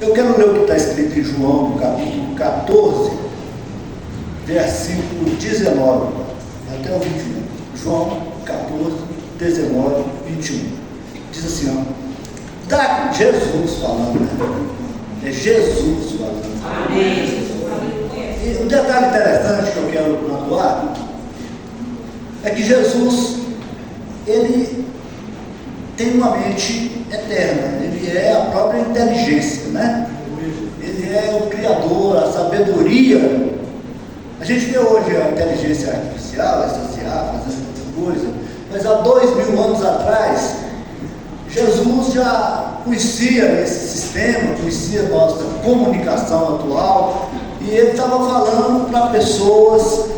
Eu quero ler o que está escrito em João, no capítulo 14, versículo 19, até o 21. João 14, 19, 21. Diz assim, ó, Jesus falando, né? É Jesus falando. Amém. E um detalhe interessante que eu quero pontuar é que Jesus, ele tem uma mente eterna, ele é a própria inteligência, né? Ele é o Criador, a sabedoria. A gente vê hoje a inteligência artificial, essa IA fazendo essa coisa, mas há 2000 anos atrás, Jesus já conhecia esse sistema, conhecia a nossa comunicação atual, e ele estava falando para pessoas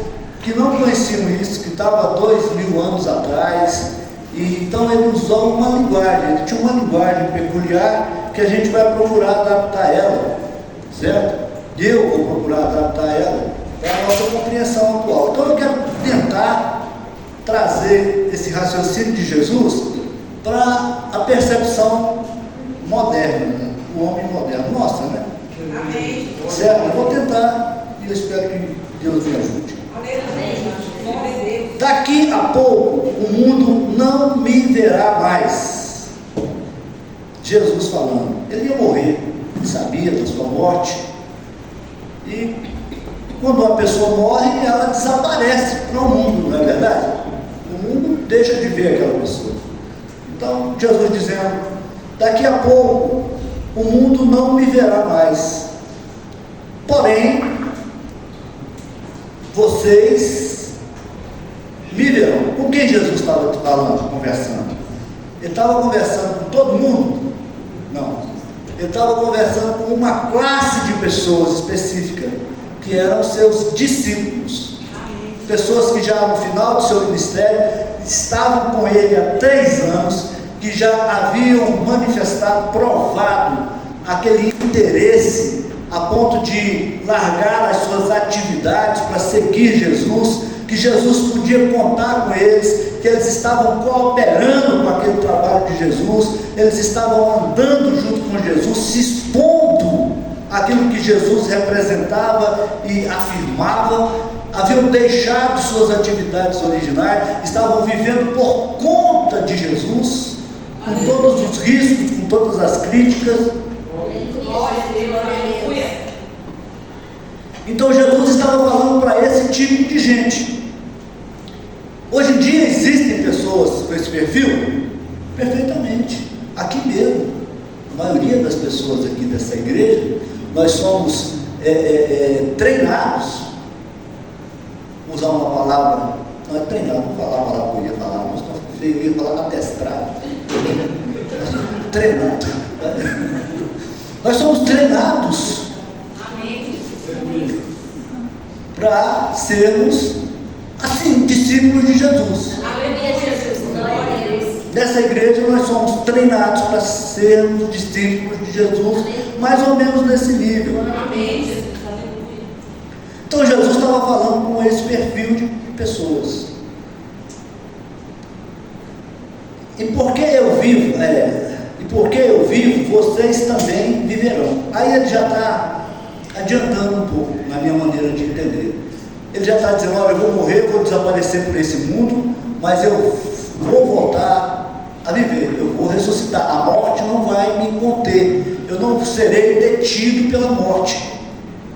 que não conheciam isso, que estavam há 2000 anos atrás, e então ele usou uma linguagem, ele tinha uma linguagem peculiar que a gente vai procurar adaptar ela, certo? Eu vou procurar adaptar ela para a nossa compreensão atual. Então eu quero tentar trazer esse raciocínio de Jesus para a percepção moderna, né? O homem moderno, nossa, né? Amém. Certo? Eu vou tentar e eu espero que Deus me ajude. Amém. Daqui a pouco o mundo não me verá mais. Jesus falando, ele ia morrer, ele sabia da sua morte. E quando uma pessoa morre, ela desaparece para o mundo, não é verdade? O mundo deixa de ver aquela pessoa. Então, Jesus dizendo, daqui a pouco o mundo não me verá mais. Porém, vocês me verão. Com quem Jesus estava falando, conversando? Ele estava conversando com todo mundo? Não. Ele estava conversando com uma classe de pessoas específica, que eram seus discípulos. Pessoas que já no final do seu ministério estavam com ele há 3 anos, que já haviam manifestado, provado aquele interesse a ponto de largar as suas atividades para seguir Jesus, que Jesus podia contar com eles, que eles estavam cooperando com aquele trabalho de Jesus, eles estavam andando junto com Jesus, se expondo aquilo que Jesus representava e afirmava, haviam deixado suas atividades originais, estavam vivendo por conta de Jesus, com todos os riscos, com todas as críticas. Então Jesus estava falando para esse tipo de gente. Hoje em dia existem pessoas com esse perfil? Perfeitamente, aqui mesmo. A maioria das pessoas aqui dessa igreja, nós somos treinados, usar uma palavra, não é treinado, não falar a palavra que eu ia falar, mas eu ia falar adestrado, treinado, nós somos treinados para sermos assim, discípulos de Jesus. Nessa igreja nós somos treinados para sermos discípulos de Jesus, mais ou menos nesse nível. Então Jesus estava falando com esse perfil de pessoas. E porque eu vivo, vocês também viverão. Aí ele já está adiantando um pouco na minha maneira de entender. Ele já está dizendo, olha, eu vou morrer, vou desaparecer por esse mundo, mas eu vou voltar a viver, eu vou ressuscitar. A morte não vai me conter, eu não serei detido pela morte.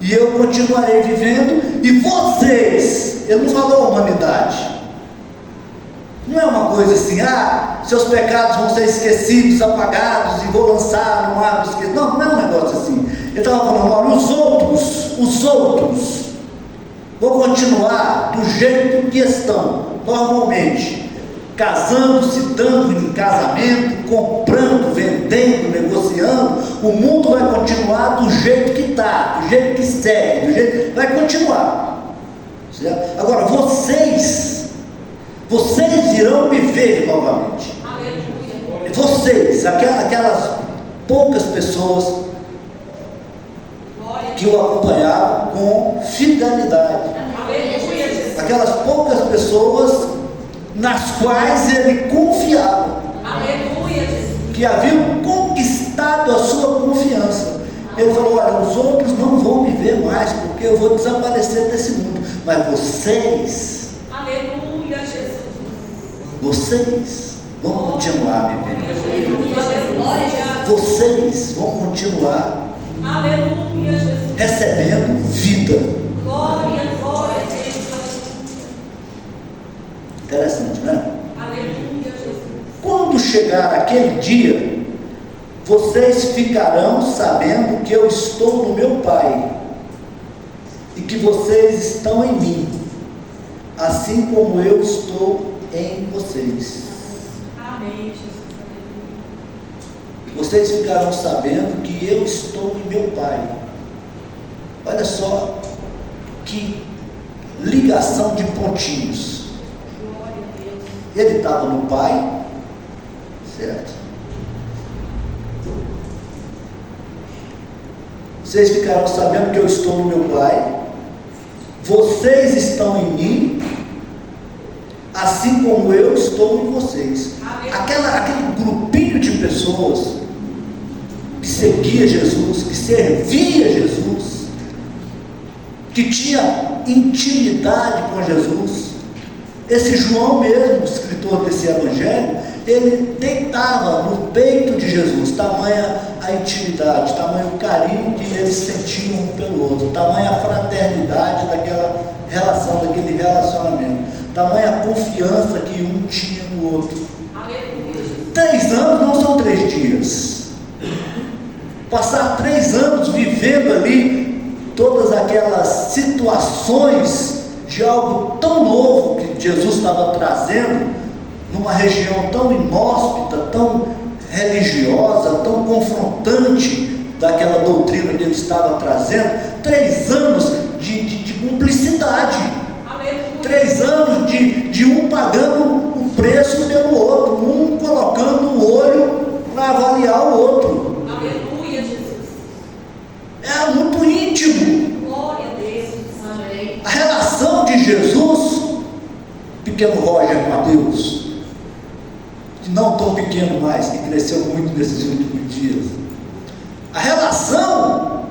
E eu continuarei vivendo, e vocês, ele não falou a humanidade. Não é uma coisa assim, seus pecados vão ser esquecidos, apagados, e vou lançar no mar do esquecimento. Não, não é um negócio assim. Ele estava falando, olha, os outros, vão continuar do jeito que estão, normalmente, casando-se, dando em casamento, comprando, vendendo, negociando. O mundo vai continuar do jeito que está, do jeito que segue, vai continuar, certo? Agora vocês irão me ver novamente. Vocês, aquelas poucas pessoas que o acompanhavam com fidelidade, aquelas poucas pessoas nas quais ele confiava, que haviam conquistado a sua confiança. Ele olha, os outros não vão me ver mais, porque eu vou desaparecer desse mundo. Mas vocês, Aleluia, Jesus. vocês vão continuar me vendo. Aleluia. Vocês vão continuar Aleluia, Jesus. recebendo vida. Glória, glória a Deus. Interessante, né? Aleluia, Jesus. Quando chegar aquele dia, vocês ficarão sabendo que eu estou no meu Pai e que vocês estão em mim, assim como eu estou em vocês. Amém, Jesus. Vocês ficarão sabendo que eu estou em meu Pai. Olha só que ligação de pontinhos. Glória a Deus. Ele estava no Pai, certo? Vocês ficarão sabendo que eu estou no meu Pai. Vocês estão em mim, assim como eu estou em vocês. Aquele grupinho de pessoas que seguia Jesus, que servia Jesus, que tinha intimidade com Jesus. Esse João mesmo, escritor desse evangelho, ele deitava no peito de Jesus, tamanha a intimidade, tamanho o carinho que eles sentiam um pelo outro, tamanha a fraternidade daquela relação, daquele relacionamento, tamanha a confiança que um tinha no outro. Aleluia. 3 anos não são 3 dias. Passar 3 anos vivendo ali todas aquelas situações de algo tão novo que Jesus estava trazendo, numa região tão inóspita, tão religiosa, tão confrontante daquela doutrina que ele estava trazendo. 3 anos de cumplicidade. Aleluia. 3 anos de um pagando o preço pelo outro, um colocando o olho para avaliar o outro. Aleluia, Jesus. É muito íntimo. Glória a Deus. Amém. A relação de Jesus, pequeno Roger Mateus, que não tão pequeno mais, que cresceu muito nesses últimos dias, a relação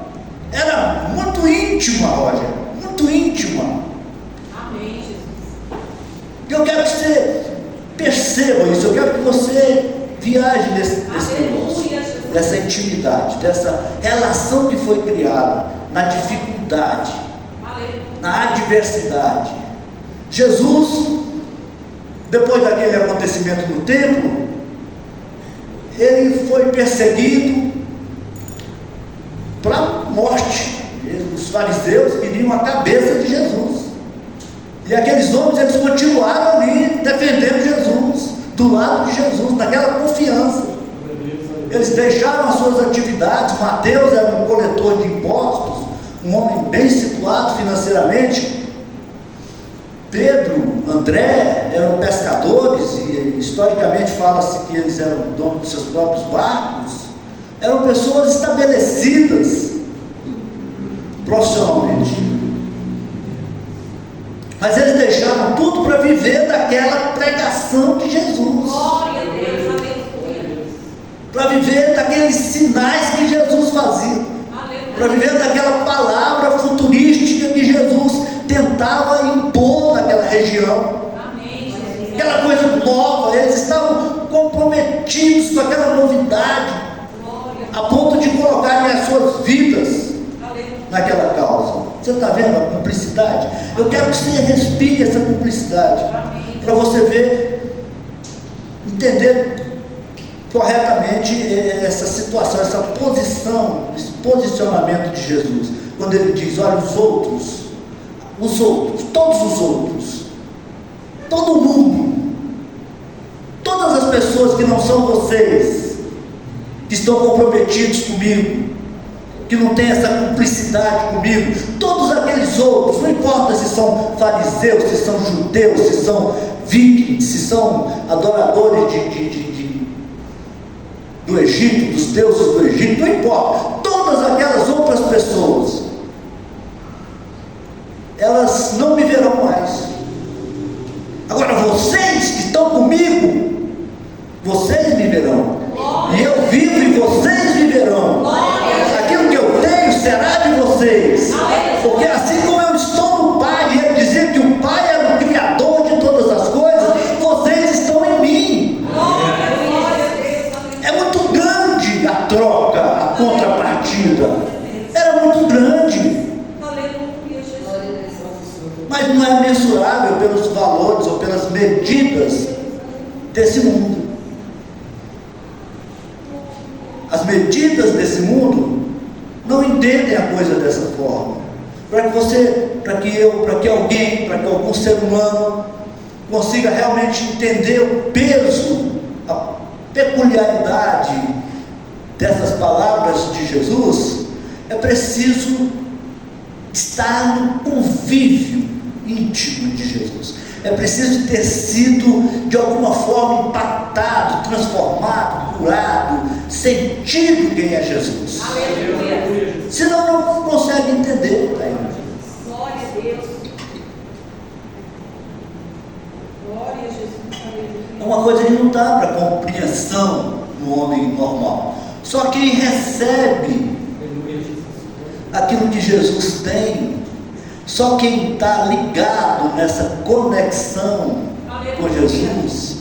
era muito íntima, Roger, muito íntima. Amém, Jesus. Eu quero que você perceba isso, eu quero que você viaje nesse negócio, Aleluia, Jesus. dessa intimidade, dessa relação que foi criada na dificuldade, Aleluia. na adversidade. Jesus, depois daquele acontecimento no templo, ele foi perseguido para a morte. Os fariseus queriam a cabeça de Jesus, e aqueles homens, eles continuaram ali defendendo Jesus, do lado de Jesus, naquela confiança. Eles deixaram as suas atividades. Mateus era um coletor de impostos, um homem bem situado financeiramente. Pedro, André eram pescadores, e historicamente fala-se que eles eram donos dos seus próprios barcos. Eram pessoas estabelecidas profissionalmente, mas eles deixaram tudo para viver daquela pregação de Jesus, Glória a Deus. Aleluia. para viver daqueles sinais que Jesus fazia, para Aleluia. viver daquela palavra futurística que Jesus tentava impor naquela região, Amém, Jesus. aquela coisa nova. Eles estavam comprometidos com aquela novidade, Glória. a ponto de colocarem as suas vidas Aleluia. naquela causa. Você está vendo a cumplicidade? Eu quero que você respire essa cumplicidade, Amém. para você ver, entender corretamente essa situação, essa posição, esse posicionamento de Jesus, quando ele diz: olha, os outros, todos os outros, todo mundo, todas as pessoas que não são vocês, que estão comprometidos comigo, que não têm essa cumplicidade comigo, todos aqueles outros, não importa se são fariseus, se são judeus, se são vikings, se são adoradores do Egito, dos deuses do Egito, não importa, todas aquelas outras pessoas, elas não me verão mais. Agora vocês que estão comigo, vocês me verão, e eu vivo e vocês viverão. Aquilo que eu tenho será medida era muito grande, Aleluia, Jesus. mas não é mensurável pelos valores ou pelas medidas desse mundo. As medidas desse mundo não entendem a coisa dessa forma. Para que você, para que eu, para que alguém, para que algum ser humano consiga realmente entender o peso, a peculiaridade dessas palavras de Jesus, é preciso estar no convívio íntimo de Jesus. É preciso ter sido de alguma forma impactado, transformado, curado, sentido quem é Jesus. Aleluia. Senão não consegue entender ainda. Glória a Deus. Glória a Jesus. É Aleluia. uma coisa que não dá para compreensão no homem normal. Só quem recebe aquilo que Jesus tem, só quem está ligado nessa conexão com Jesus.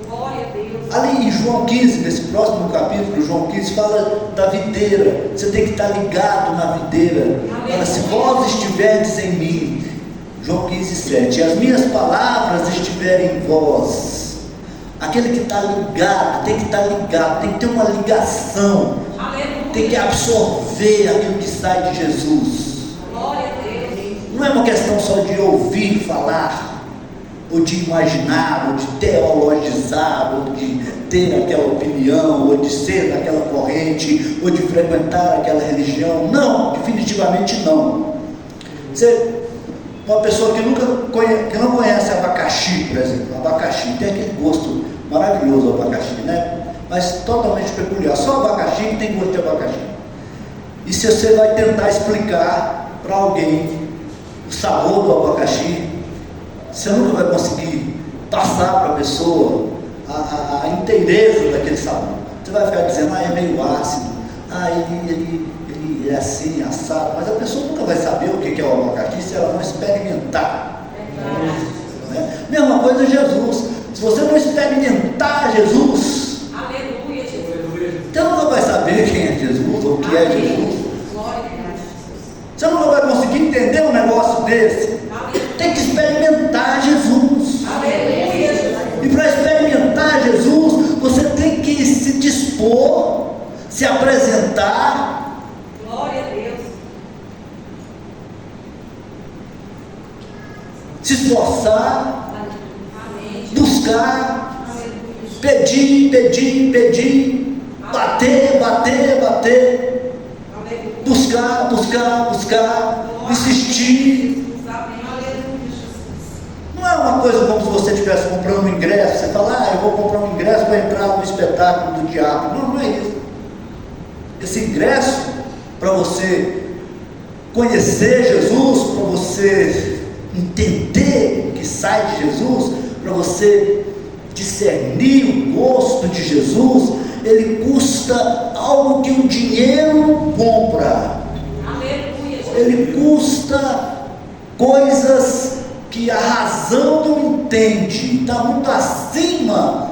Glória a Deus. Ali em João 15, nesse próximo capítulo, João 15 fala da videira. Você tem que estar ligado na videira. Fala, se vós estiverdes em mim, João 15, 7, e as minhas palavras estiverem em vós. Aquele que está ligado, tem que estar ligado, tem que ter uma ligação, Aleluia. tem que absorver aquilo que sai de Jesus. Glória a Deus. Não é uma questão só de ouvir falar, ou de imaginar, ou de teologizar, ou de ter aquela opinião, ou de ser daquela corrente, ou de frequentar aquela religião. Não, definitivamente não. Uma pessoa que não conhece abacaxi, por exemplo, abacaxi tem aquele gosto maravilhoso, o abacaxi, né? Mas totalmente peculiar, só abacaxi que tem gosto de abacaxi. E se você vai tentar explicar para alguém o sabor do abacaxi, você nunca vai conseguir passar para a pessoa a inteireza daquele sabor. Você vai ficar dizendo, é meio ácido, ele é assim, assado, mas a pessoa nunca vai saber o que é o abacaxi se ela não experimentar. Né? Mesma coisa Jesus. Se você não experimentar Jesus, Aleluia, Jesus. você nunca vai saber quem é Jesus ou o que é Jesus. Glória a Deus. Você nunca vai conseguir entender um negócio desse. Tem que experimentar Jesus. Aleluia, Jesus. E para experimentar Jesus, você tem que se dispor, se apresentar, Glória a Deus. se esforçar, Amém. buscar, Aleluia. pedir, bater, Aleluia. buscar, insistir. Amém. Aleluia, Jesus. Não é uma coisa como se você estivesse comprando um ingresso, você fala, eu vou comprar um ingresso para entrar no espetáculo do diabo. Não é isso. Esse ingresso, para você conhecer Jesus, para você entender o que sai de Jesus, para você discernir o gosto de Jesus, ele custa algo que o dinheiro não compra. Aleluia, Jesus. Ele custa coisas que a razão não entende, está muito acima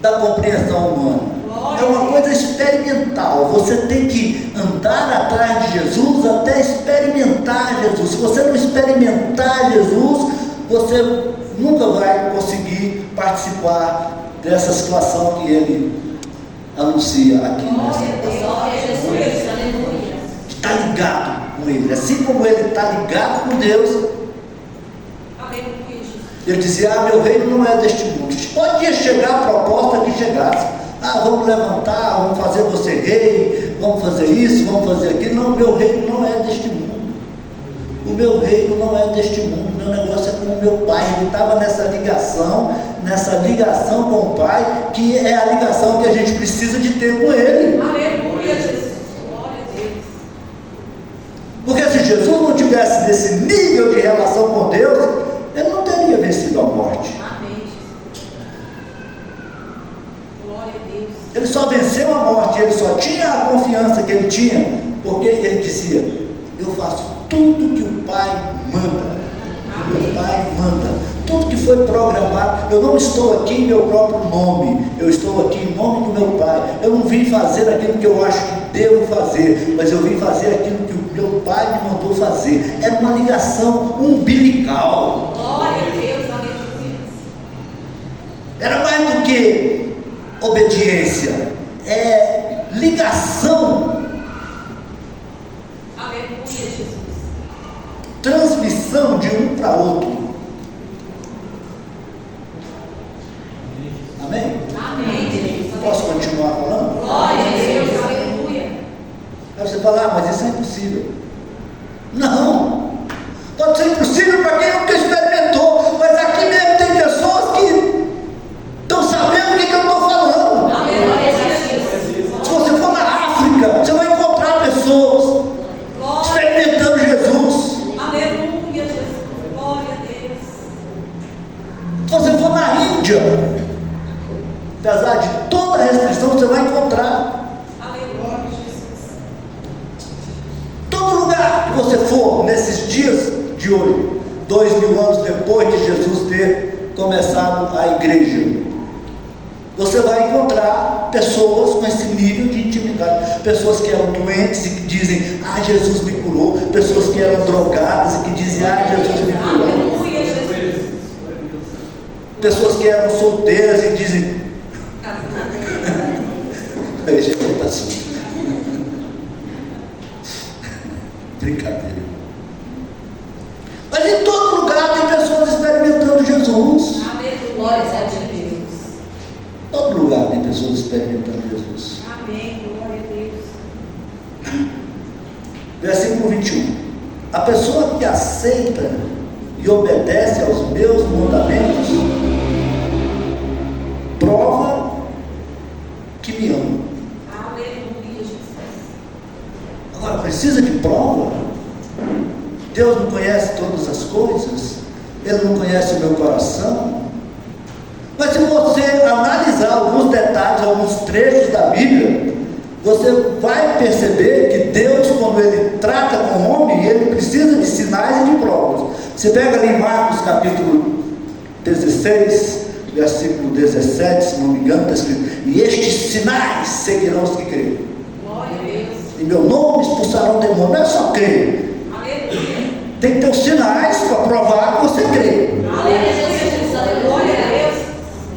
da compreensão humana. É uma coisa experimental. Você tem que andar atrás de Jesus até experimentar Jesus. Se você não experimentar Jesus, você nunca vai conseguir participar dessa situação que ele anuncia aqui nessa Glória a Jesus. Aleluia. está ligado com ele, assim como ele está ligado com Deus. Aleluia, Jesus. Ele dizia, meu reino não é deste mundo. Podia chegar a proposta que chegasse, vamos levantar, vamos fazer você rei, vamos fazer isso, vamos fazer aquilo. Não, meu reino não é deste mundo. O meu reino não é deste mundo, meu negócio é com o meu pai. Ele estava nessa ligação com o pai, que é a ligação que a gente precisa de ter com ele. Aleluia, Jesus. Glória a Deus. Porque se Jesus não tivesse nesse nível de relação com Deus, ele não teria vencido a morte. Amém, Jesus. Glória a Deus. Ele só venceu a morte, ele só tinha a confiança que ele tinha, porque ele dizia, eu faço tudo que o Pai manda. Meu Pai manda. Tudo que foi programado, eu não estou aqui em meu próprio nome, eu estou aqui em nome do meu Pai. Eu não vim fazer aquilo que eu acho que devo fazer, mas eu vim fazer aquilo que o meu Pai me mandou fazer. É uma ligação umbilical. Glória a Deus, aleluia. Era mais do que obediência, é ligação, Aleluia, Jesus. transmissão de um para outro. Amém? Amém, Jesus. Posso continuar falando? Glória a Deus, aleluia. Aí você fala, mas isso é impossível. Não, pode ser impossível para quem nunca experimentou, mas aqui mesmo tem pessoas que estão sabendo o que eu estou falando. Aleluia, Jesus. Se você for na África, você vai encontrar pessoas Glória. experimentando Jesus. Aleluia, Jesus. Glória a Deus. Se você for na Índia, apesar de toda restrição, você vai encontrar. Aleluia, Jesus. Todo lugar que você for nesses dias de hoje, 2000 anos depois de Jesus ter começado a igreja, você vai encontrar pessoas com esse nível de intimidade. Pessoas que eram doentes e que dizem, Jesus me curou. Pessoas que eram drogadas e que dizem, Jesus me curou. Aleluia, Jesus. Pessoas que eram solteiras e dizem, brincadeira. Mas em todo lugar tem pessoas experimentando Jesus. Amém. Glória a Deus. Todo lugar tem pessoas experimentando Jesus. Amém. Glória a Deus. Versículo 21. A pessoa que aceita e obedece aos meus mandamentos prova que me ama. Aleluia, Jesus. Agora, precisa de prova? Deus não conhece todas as coisas? Ele não conhece o meu coração? Mas se você analisar alguns detalhes, alguns trechos da Bíblia, você vai perceber que Deus, quando Ele trata com o homem, Ele precisa de sinais e de provas. Você pega ali em Marcos capítulo 16, versículo 17, se não me engano, está escrito, e estes sinais seguirão os que creem. Glória a Deus. Em meu nome expulsarão demônio. Não é só crer. Aleluia. Tem que ter os sinais para provar que você crê. Aleluia, Jesus. Glória a Deus.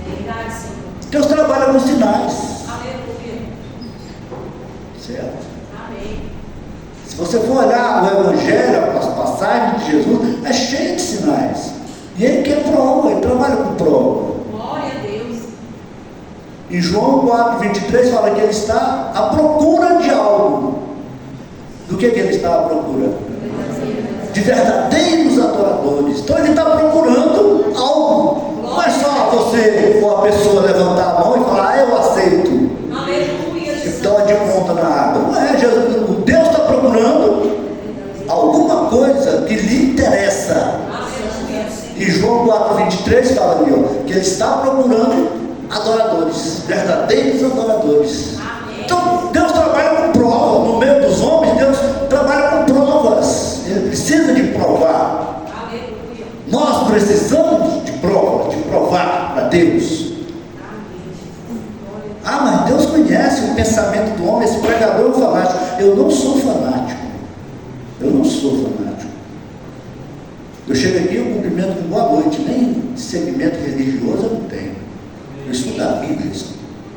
Verdade, Senhor. Deus trabalha com sinais. Aleluia. Certo? Amém. Se você for olhar o Evangelho, as passagens de Jesus, é cheio de sinais. E Ele quer prova, Ele trabalha com prova. Glória a Deus. Em João 4:23 fala que Ele está à procura de algo. Do que Ele está à procura? De verdadeiros adoradores. Então Ele está procurando algo. Não é só você ou a pessoa levantar a mão e falar, eu aceito. Aleluia, E Jesus. dá de conta na água. Não é, Jesus. O Deus está procurando alguma coisa que lhe interessa. Aleluia. E João 4:23 fala ali, ó, que Ele está procurando adoradores, verdadeiros adoradores. Amém. Então Deus trabalha com prova. No meio dos homens, Deus trabalha com provas. Ele precisa de provar. Aleluia. Nós precisamos de prova, de provar para Deus. Mas Deus conhece o pensamento do homem. Esse pregador é um fanático. Eu não sou fanático. Eu não sou fanático. Eu chego aqui, eu cumprimento com boa noite. Nem segmento religioso eu não tenho. Eu estudo a Bíblia,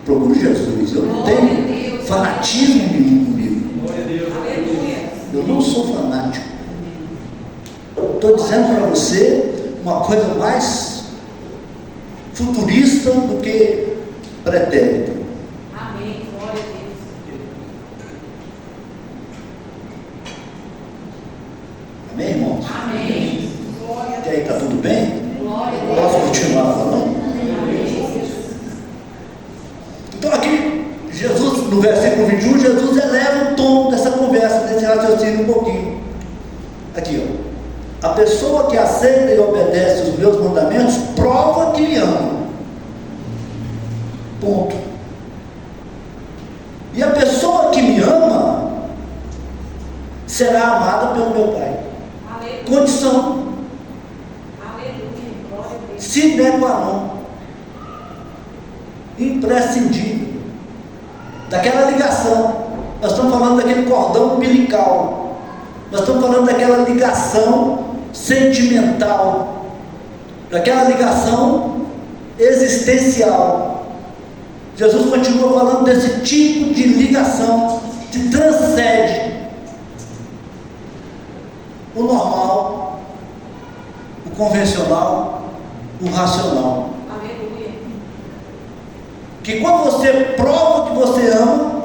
procuro Jesus. Eu não tenho fanatismo nenhum comigo. Aleluia. Eu não sou fanático. Estou dizendo para você uma coisa mais futurista do que pretérita. Amém. Glória a Deus. Amém, irmãos? Amém. Glória a Até aí está tudo bem? Glória a Deus. Posso continuar falando? Amém. Então aqui, Jesus, no versículo 21, Jesus eleva o tom dessa conversa, desse raciocínio um pouquinho. Aqui, ó. A pessoa que aceita e obedece os meus mandamentos, prova que me ama. Ponto. E a pessoa que me ama, será amada pelo meu Pai. Aleluia. Condição. sine qua non, imprescindível, daquela ligação. Nós estamos falando daquele cordão umbilical, nós estamos falando daquela ligação sentimental, daquela ligação existencial. Jesus continua falando desse tipo de ligação que transcende o normal, o convencional, o racional. Aleluia. Que quando você prova que você ama,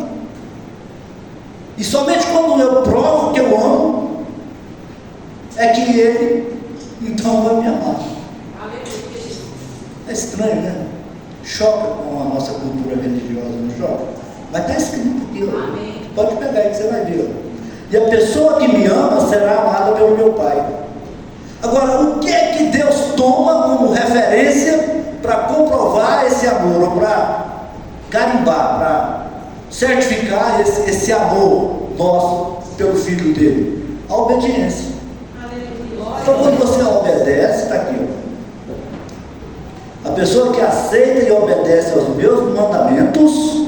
e somente quando eu provo que eu amo, é que ele então vai me amar. Aleluia. É estranho, né? Choca com a nossa cultura religiosa, não choca? Mas está escrito aqui, ó. Amém. Pode pegar aí que você vai ver, ó. E a pessoa que me ama será amada pelo meu Pai. Agora, o que é que Deus toma como referência para comprovar esse amor, ou para carimbar, para certificar esse amor nosso pelo Filho dele? A obediência. Aleluia. Então, quando você obedece, está aqui, ó. A pessoa que aceita e obedece aos meus mandamentos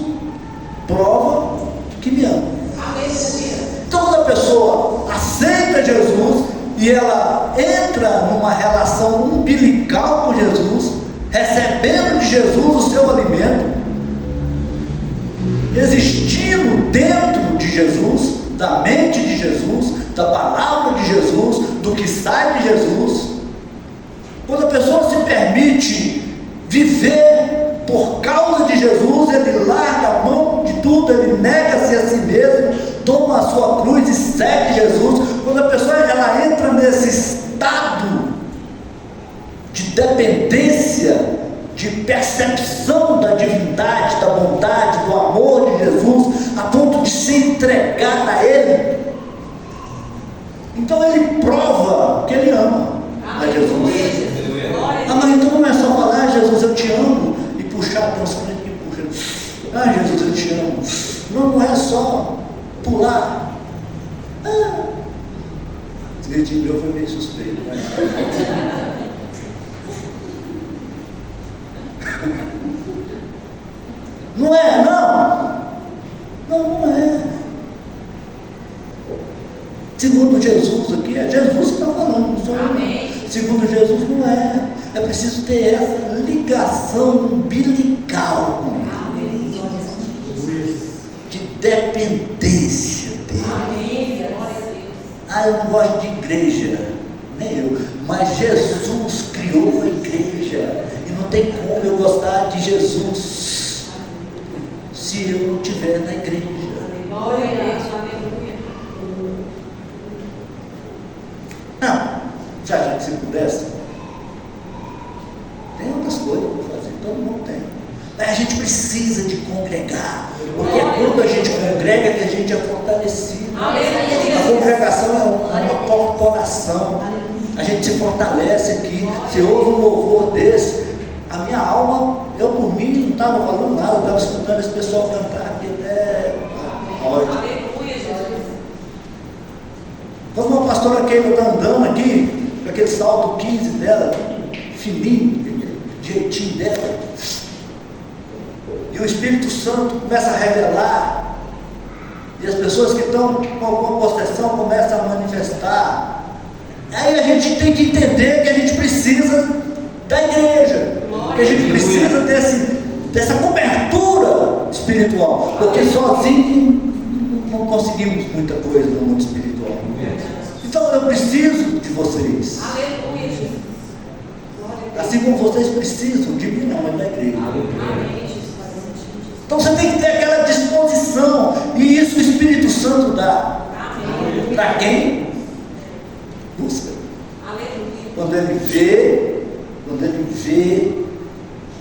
prova que me ama. Aleluia. Então, quando a pessoa aceita Jesus e ela entra numa relação umbilical com Jesus, recebendo de Jesus o seu alimento, existindo dentro de Jesus, da mente de Jesus, da palavra de Jesus, do que sai de Jesus, quando a pessoa se permite viver por causa de Jesus, ele larga a mão de tudo, ele nega-se a si mesmo, toma a sua cruz e segue Jesus. Quando a pessoa ela entra nesse estado de dependência, de percepção da divindade, da bondade, do amor de Jesus, a ponto de se entregar a Ele, então ele prova que ele ama a Jesus. Ah, mas então não é só falar, Jesus, eu te amo, e puxar, tem uns crentes que puxam, ah, Jesus, eu te amo. Não, não é só pular. Ah, esse jeitinho meu foi meio suspeito, mas... Não é, não. Não é. Segundo Jesus aqui, é Jesus que está falando, não sou eu. Amém. Segundo Jesus não é. É preciso ter essa ligação umbilical com Ele, de dependência dele. Amém. Glória a Deus. Ah, eu não gosto de igreja, nem eu, mas Jesus criou a igreja, e não tem como eu gostar de Jesus se eu não estiver na igreja. Glória a Deus. Aleluia. Não, você acha que se pudesse? Tem outras coisas para fazer, todo mundo tem. Mas a gente precisa de congregar, porque é quando a gente congrega que a gente é fortalecido. A congregação é uma corporação. A gente se fortalece aqui. Se houve um louvor desse, a minha alma, eu por mim não estava falando nada, eu estava escutando esse pessoal cantar aqui até a noite. Aleluia, Jesus. Quando uma pastora Keila está andando aqui, com aquele salto 15 dela, fininho, jeitinho dela, e o Espírito Santo começa a revelar, e as pessoas que estão com alguma possessão começam a manifestar. Aí a gente tem que entender que a gente precisa da igreja, que a gente precisa dessa cobertura espiritual, porque sozinho não conseguimos muita coisa no mundo espiritual. Então eu preciso de vocês, Aleluia, Jesus. assim como vocês precisam de mim, não, mas da igreja. Amém, Jesus. Então você tem que ter aquela disposição, e isso o Espírito Santo dá. Amém. Para quem busca. Aleluia. Quando ele vê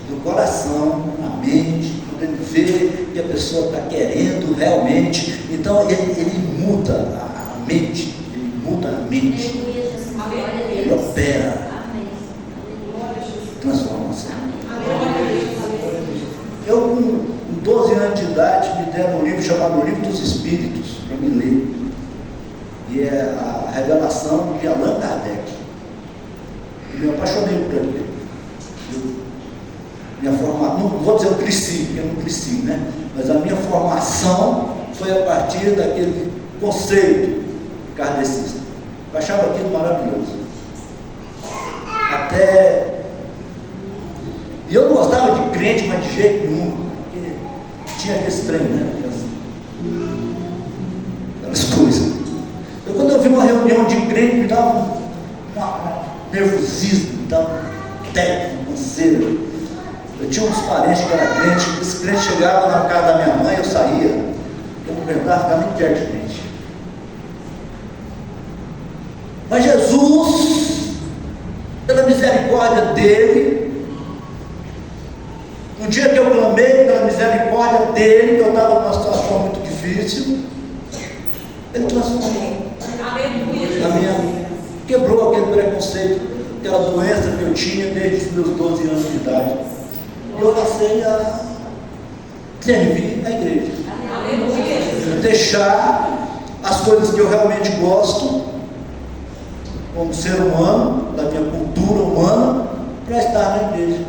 no coração, na mente, quando ele vê que a pessoa está querendo realmente, então ele muda a mente, ele opera transformação. Eu com 12 anos de idade me deram um livro chamado Livro dos Espíritos para me ler, e é a revelação de Allan Kardec. Eu me apaixonei por ele. não vou dizer eu cresci, porque eu não cresci, né? Mas a minha formação foi a partir daquele conceito kardecista. Eu achava aquilo maravilhoso. E eu não gostava de crente, mas de jeito nenhum. Porque tinha aquele trem, né? Aquelas coisas. Quando eu vi uma reunião de crente, me dava um nervosismo, me dava uma canseira. Eu tinha uns parentes que eram crentes, esse crente chegava na casa da minha mãe, eu saía, eu não aguentava ficar nem perto de crente. Mas Jesus, pela misericórdia dele, no dia que eu clamei pela misericórdia dele, que eu estava numa situação muito difícil, ele transformou. Quebrou aquele preconceito, aquela doença que eu tinha desde os meus 12 anos de idade. E eu passei a servir a igreja. Deixar as coisas que eu realmente gosto, como ser humano, da minha cultura humana, para estar na igreja.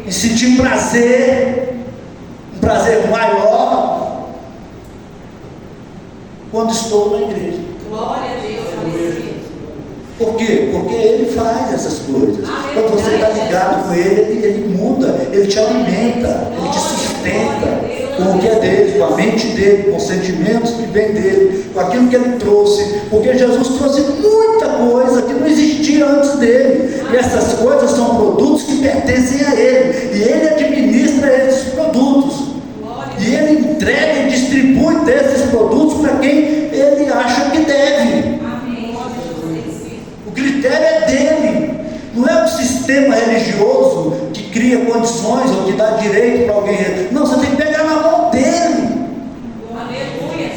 E sentir prazer, um prazer maior, quando estou na igreja. Glória a Deus. Por quê? Porque Ele faz essas coisas. Quando você está ligado com Ele, Ele muda, Ele te alimenta, Ele te sustenta com o que é dele, com a mente dele, com os sentimentos que vem dele, com aquilo que Ele trouxe. Porque Jesus trouxe muita coisa que não existia antes dele. E essas coisas são produtos que pertencem a Ele. E Ele administra esses produtos. E Ele entrega e distribui desses produtos para quem Ele acha que deve. O critério é dele, não é um sistema religioso que cria condições ou que dá direito para alguém. Não, você tem que pegar na mão dele.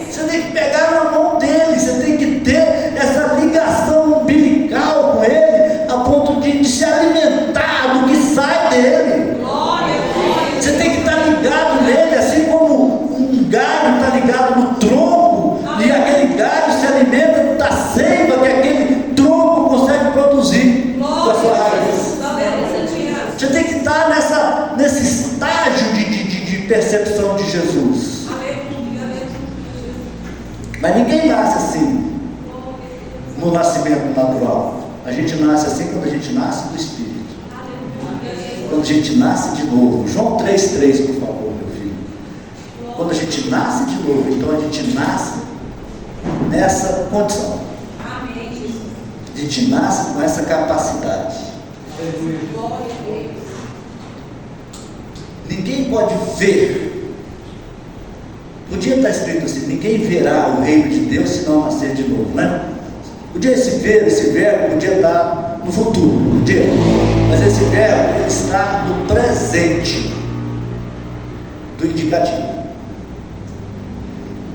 Você tem que pegar na mão dele, você tem que ter essa ligação umbilical com ele, a ponto de se alimentar do que sai dele. Você tem que estar ligado nele, assim como um galho está ligado no tronco, e aquele galho se alimenta da seiva que aquele consegue produzir da sua raiz. Você tem que estar nesse estágio de percepção de Jesus. Mas ninguém nasce assim no nascimento natural. A gente nasce assim quando a gente nasce do Espírito, quando a gente nasce de novo. João 3,3, por favor, meu filho. Quando a gente nasce de novo, então a gente nasce nessa condição. A gente nasce com essa capacidade. Ninguém pode ver. Podia estar escrito assim: ninguém verá o reino de Deus se não nascer de novo, né? Podia esse verbo podia estar no futuro, podia. Mas esse verbo ele está no presente do indicativo.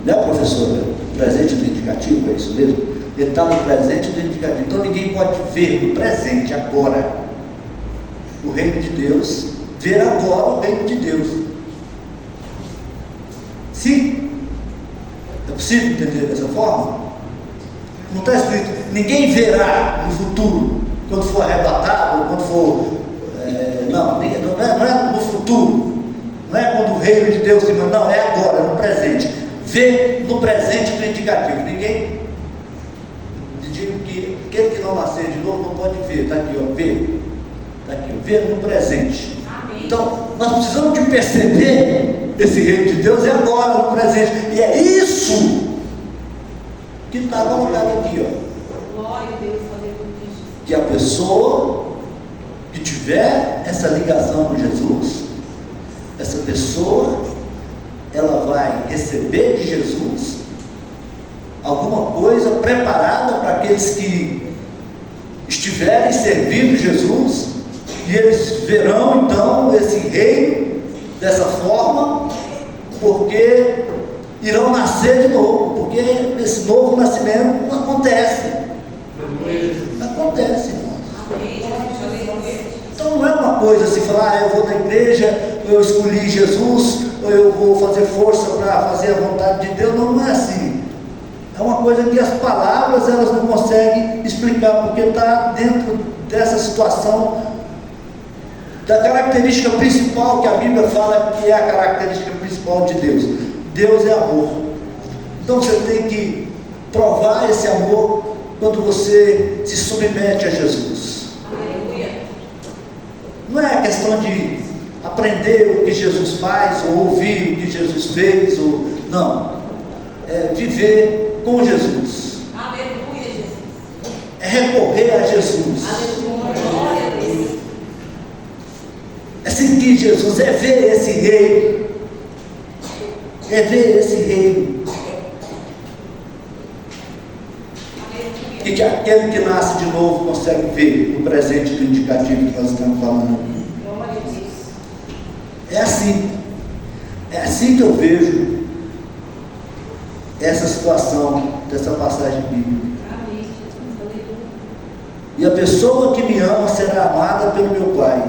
Não é, professora? Presente do indicativo, é isso mesmo? Ele está no presente do indicativo. Então ninguém pode ver no presente, agora, o reino de Deus, ver agora o reino de Deus. Sim? É possível entender dessa forma? Não está escrito, ninguém verá no futuro, quando for arrebatado, ou quando for. Não é no futuro, não é quando o reino de Deus se manda, não, é agora, no presente. Ver no presente do indicativo. Ninguém. Digo que aquele que não nascer de novo não pode ver, está aqui, ó, ver, está aqui, ó, ver no presente. Amém. Então, nós precisamos de perceber esse reino de Deus é agora, no presente, e é isso que está colocado aqui, ó. Glória a Deus, que a pessoa que tiver essa ligação com Jesus, essa pessoa, ela vai receber de Jesus alguma coisa preparada para aqueles que estiverem servindo Jesus, e eles verão então esse reino dessa forma, porque irão nascer de novo, porque esse novo nascimento não acontece. Acontece, irmãos. Então não é uma coisa assim, falar, eu vou na igreja, eu escolhi Jesus, ou eu vou fazer força para fazer a vontade de Deus. Não é assim. É uma coisa que as palavras elas não conseguem explicar, porque está dentro dessa situação da característica principal que a Bíblia fala que é a característica principal de Deus. Deus é amor. Então você tem que provar esse amor quando você se submete a Jesus. Não é questão de aprender o que Jesus faz, ou ouvir o que Jesus fez, ou não. É viver com Jesus. Aleluia, Jesus. É recorrer a Jesus. Aleluia, glória a Deus. É seguir Jesus, é ver esse rei. É ver esse rei. E que aquele que nasce de novo consegue ver o presente do indicativo que nós estamos falando. Glória a Deus. É assim. É assim que eu vejo essa situação dessa passagem bíblica. Amém, Jesus. Aleluia. E a pessoa que me ama será amada pelo meu Pai.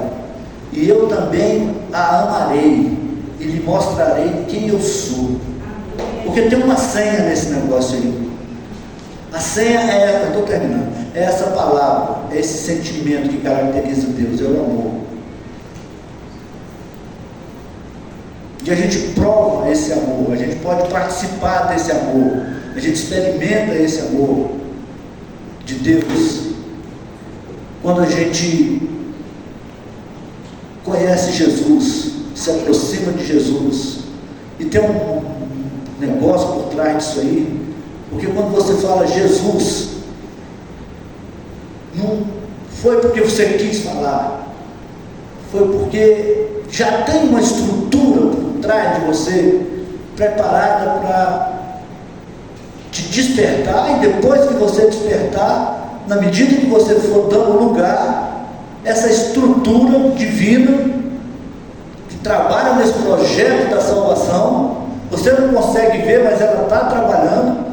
E eu também a amarei e lhe mostrarei quem eu sou. Porque tem uma senha nesse negócio aí. A senha é, eu estou terminando, é essa palavra, é esse sentimento que caracteriza Deus, é o amor. E a gente prova esse amor, a gente pode participar desse amor, a gente experimenta esse amor de Deus quando a gente conhece Jesus, se aproxima de Jesus. E tem um negócio por trás disso aí, porque quando você fala Jesus, não foi porque você quis falar, foi porque já tem uma estrutura por trás de você, preparada para te despertar, e depois que você despertar, na medida que você for dando lugar, essa estrutura divina, que trabalha nesse projeto da salvação, você não consegue ver, mas ela está trabalhando.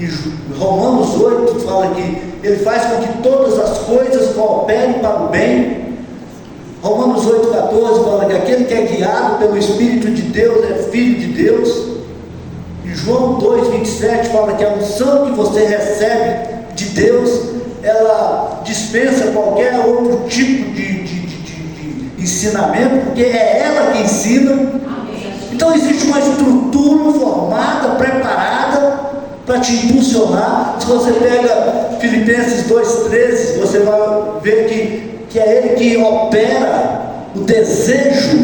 Em Romanos 8 fala que ele faz com que todas as coisas cooperem para o bem. Romanos 8,14 fala que aquele que é guiado pelo Espírito de Deus é filho de Deus. Em João 2,27 fala que a unção que você recebe de Deus, ela dispensa qualquer outro tipo de ensinamento, porque é ela que ensina. Então existe uma estrutura formada, preparada para te impulsionar. Se você pega Filipenses 2,13, você vai ver que é ele que opera o desejo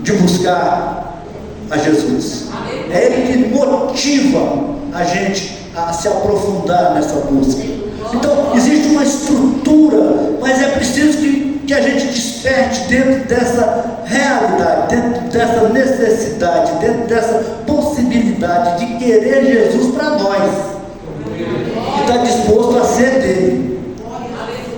de buscar a Jesus. É ele que motiva a gente a se aprofundar nessa busca. Então existe uma estrutura, mas é preciso que a gente desperte dentro dessa realidade, dentro dessa necessidade, dentro dessa possibilidade de querer Jesus para nós, e está disposto a ser dele.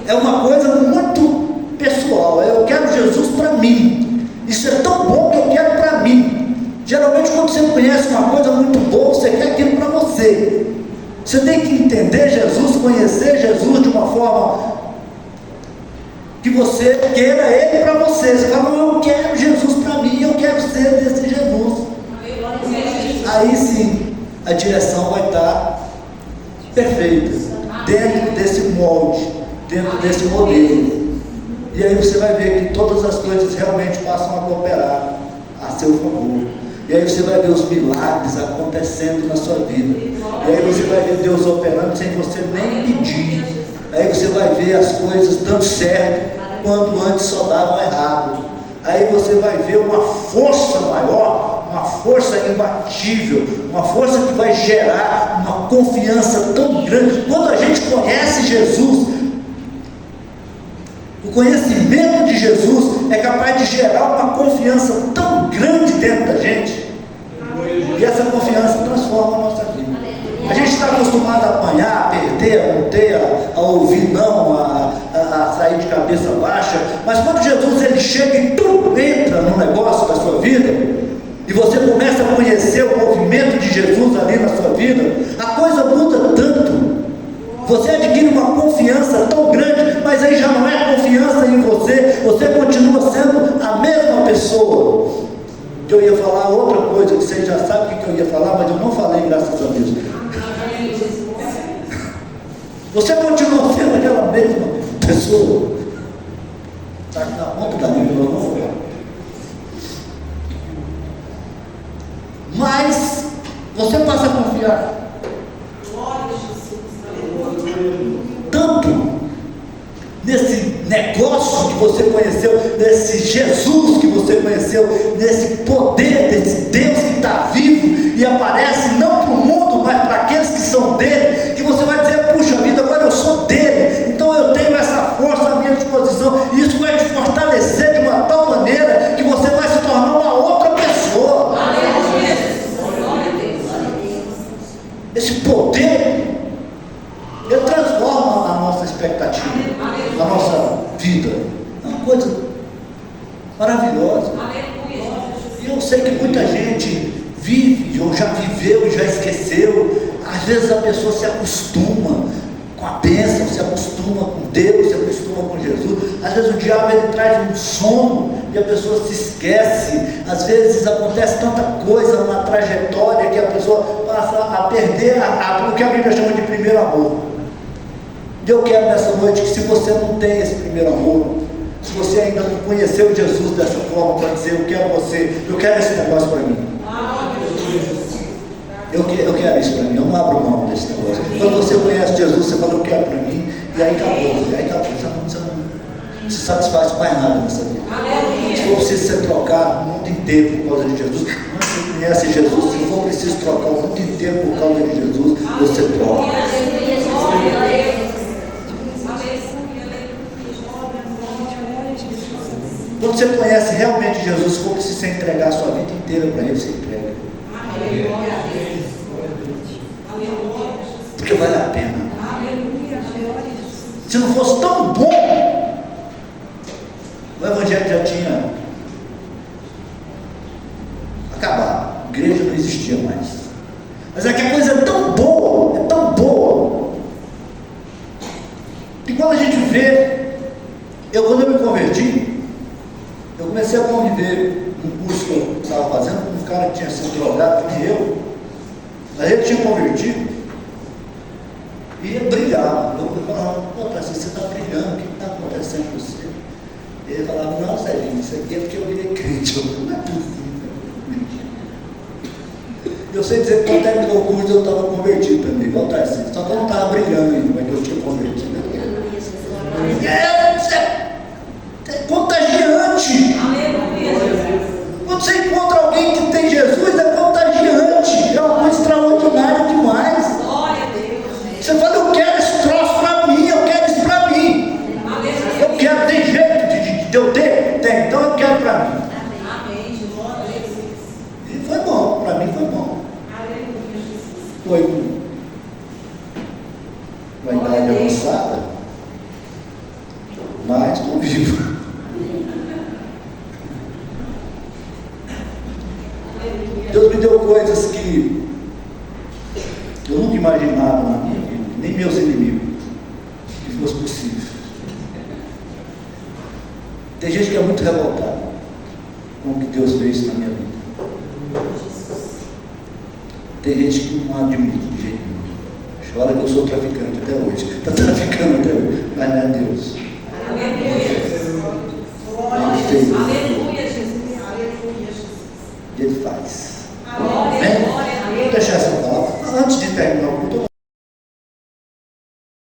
É uma coisa muito pessoal. Eu quero Jesus para mim. Isso é tão bom que eu quero para mim. Geralmente quando você conhece uma coisa muito boa, você quer aquilo para você. Você tem que entender Jesus, conhecer Jesus de uma forma que você queira ele para você. Você fala, não, eu quero Jesus para mim, eu quero ser desse Jesus. Aí sim, a direção vai estar perfeita, dentro desse molde, dentro desse modelo. E aí você vai ver que todas as coisas realmente passam a cooperar a seu favor. E aí você vai ver os milagres acontecendo na sua vida. E aí você vai ver Deus operando sem você nem pedir. Aí você vai ver as coisas dando certo, quando antes só davam errado. Aí você vai ver uma força maior, uma força imbatível, uma força que vai gerar uma confiança tão grande. Quando a gente conhece Jesus, o conhecimento de Jesus é capaz de gerar uma confiança tão grande dentro da gente, e essa confiança transforma a nossa vida. A gente está acostumado a apanhar, a perder, a não ter, a ouvir não, a sair de cabeça baixa, mas quando Jesus ele chega e tudo entra no negócio da sua vida, e você começa a conhecer o movimento de Jesus ali na sua vida, a coisa muda tanto. Você adquire uma confiança tão grande, mas aí já não é confiança em você, você continua sendo a mesma pessoa. Eu ia falar outra coisa, que você já sabe o que eu ia falar, mas eu não falei, graças a Deus. Você continua sendo aquela mesma pessoa. Está na ponta da língua, não? Mas você passa a confiar tanto nesse negócio que você conheceu, nesse Jesus que você conheceu, nesse poder desse Deus que está vivo e aparece não para o mundo, mas para aqueles que são dele, que você vai dizer: puxa vida, agora eu sou dele, então eu tenho essa força à minha disposição, e isso vai te fortalecer de uma tal maneira que você vai se tornar uma outra pessoa. Esse poder, ele transforma a nossa expectativa, a nossa vida. É uma coisa maravilhosa. E eu sei que muita gente vive, ou já viveu e já esqueceu. Às vezes a pessoa se acostuma com a bênção, se acostuma com Deus, se acostuma com Jesus. Às vezes o diabo ele traz um sono e a pessoa se esquece. Às vezes acontece tanta coisa na trajetória que a pessoa passa a perder o que a Bíblia chama de primeiro amor. E eu quero nessa noite que, se você não tem esse primeiro amor, se você ainda não conheceu Jesus dessa forma, para dizer: eu quero esse negócio para mim. Eu quero isso para mim, eu não abro mão desse negócio. Quando você conhece Jesus, você fala: eu quero para mim, e aí acabou. Você não se satisfaz com mais nada nessa vida. Se for preciso ser trocado o mundo inteiro por causa de Jesus, quando você conhece Jesus, se for preciso trocar o mundo inteiro por causa de Jesus, você troca. Quando você conhece realmente Jesus, se for preciso você entregar a sua vida inteira para Ele, você entrega. Porque vale a pena. Se não fosse tão bom, o Evangelho já tinha acabado. A igreja não existia mais. Mas é que a coisa é tão boa, que quando a gente vê, quando eu me converti, eu comecei a conviver num curso que eu estava fazendo com um cara que tinha sido drogado, que nem eu. Mas ele tinha convertido e ele brilhava. Eu falava: pô, Tarcísio, você está brilhando, o que está acontecendo com você? Ele falava: não, Sérgio, isso aqui é porque eu virei crente. Eu falei: não é possível. Eu sei dizer que quando terminou o curso eu estava convertido também, igual o Tarcísio, só que eu não estava brilhando ainda, mas que eu tinha convertido. É contagiante. Quando você encontra alguém que tem Jesus, é contagiante, é uma coisa extraordinária demais. Você fala: eu quero esse troço para mim, eu quero isso para mim. Eu quero, tem jeito de eu ter? Tem, então eu quero para mim. E foi bom, para mim foi bom. Foi uma idade avançada, mas estou vivo. Deus me deu coisas que eu nunca imaginava na minha vida, nem meus inimigos, que fosse possível. Tem gente que é muito revoltada com o que Deus fez na minha vida. Tem gente que não admite de jeito nenhum. Chora que eu sou traficante até hoje. Está traficando até hoje, mas não é Deus. Ele fez.